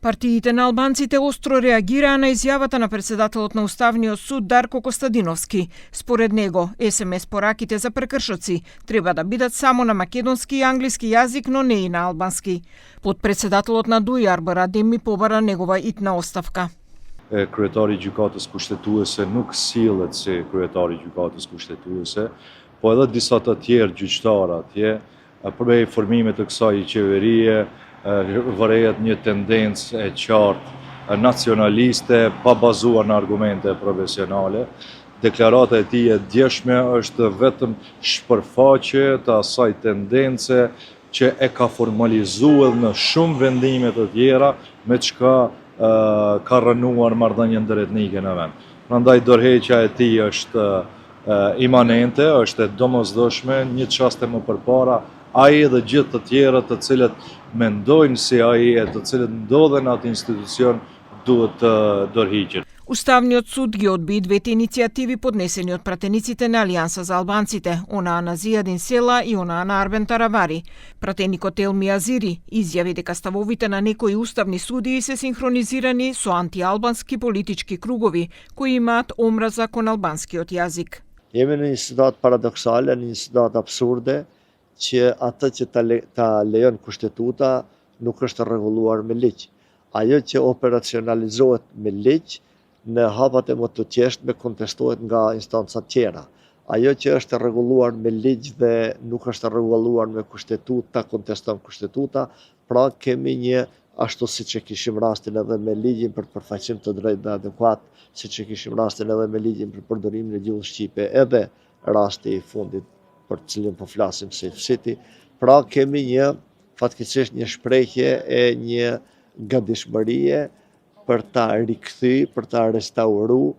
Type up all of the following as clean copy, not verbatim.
Партиите на албанците остро реагираа на изјавата на председателот на Уставниот суд Дарко Костадиновски. Според него, SMS пораките за прекршоци треба да бидат само на македонски и англиски јазик, но не и на албански. Подпредседателот на ДУИ Арбër Ademi побара негова итна оставка. Kryetari i gjykatës kushtetuese nuk sillet si kryetari i gjykatës kushtetuese, po edhe disa të tjerë gjyqtarë atje, për informime të kësaj qeverie, vërehet një tendencë e qartë nacionaliste, pa bazuar në argumente profesionale. Deklarata e tij e djeshme është vetëm shpërfaqe të asaj tendence që e ka formalizuar në shumë vendime të tjera, me çka ka rënuar marrëdhënien drejtnike në vend. Prandaj dorëheqja e tij është imanente, është e domosdoshme, një çaste më përpara ai dhe gjithë të tjerët të cilët mendojnë si ai e të cilët ndodhen atë institucion duhet të dorëhiqen. Уставниот суд ги одби двете иницијативи поднесени од пратениците на Алијанса за албанците, онаа на Зијадин Села и онаа на Арбен Таравари. Пратеникот Елми Азири изјави дека ставовите на некои уставни судии се синхронизирани со антиалбански политички кругови кои имаат омраза кон албанскиот јазик. Jemi në një situatë paradoksale, në një situatë absurde, që atë që ta lejon kushtetuta nuk është rregulluar me ligj. Ajo që operacionalizohet me ligj në hapat e më të qeshtme kontestohet nga instancat tjera. Ajo që është rregulluar me ligj dhe nuk është rregulluar me kushtetuta, konteston kushtetuta, pra kemi një ashtu siç e kishim rastin edhe me ligjin për përfaqësim të drejtë dhe adekuat, siç e kishim rastin edhe me ligjin për përdorimin e gjuhës shqipe, edhe rasti i fundit për të cilin po flasim se City. Pra kemi një fatkeqësisht një shprehje e një gatishmërie për ta rikthy, për ta restauruar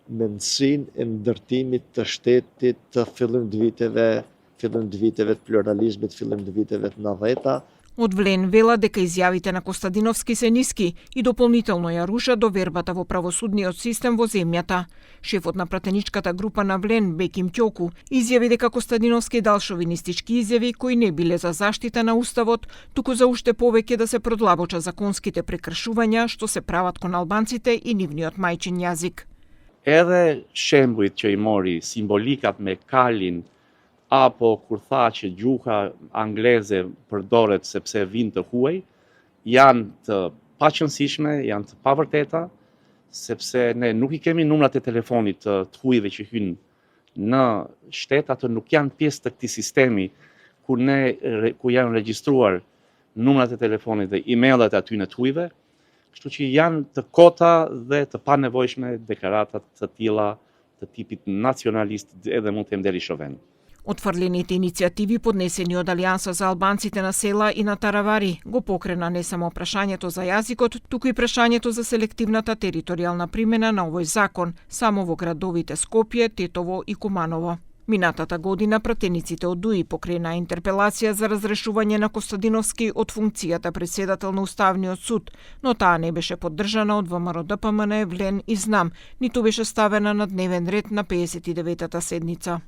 mendsinë e ndërtimit të shtetit të fillim të viteve të pluralizmit, fillim të viteve të 90-ta. Од Влен вела дека изјавите на Костадиновски се ниски и дополнително ја рушат довербата во правосудниот систем во земјата. Шефот на пратеничката група на Влен, Беким Ќоку, изјави дека Костадиновски дал шовинистички изјави кои не биле за заштита на уставот, туку за уште повеќе да се продлабоча законските прекршувања што се прават кон албанците и нивниот мајчин јазик. Edhe shembujt që I mori simbolikat me kalin apo kur tha që gjuha angleze përdoret sepse vin të huaj, janë të paqëndësishme, janë të pavërteta, sepse ne nuk I kemi numrat e telefonit të huajve që hynë në shtet, ato nuk janë pjesë të këtij sistemi ku janë regjistruar numrat e telefonit dhe emailët aty në të huajve, kështu që janë të kota dhe të panevojshme deklaratat të tilla të tipit nacionalist edhe mund të them deri shoven. Отфрлените иницијативи поднесени од Алијанса за албанците на Села и на Таравари го покрена не само прашањето за јазикот, туку и прашањето за селективната територијална примена на овој закон само во градовите Скопје, Тетово и Куманово. Минатата година пратениците од ДУИ покрена интерпелација за разрешување на Костадиновски од функцијата председател на Уставниот суд, но таа не беше поддржана од ВМРО-ДПМН, Влен и Знам, ниту беше ставена на дневен ред на 59-та седница.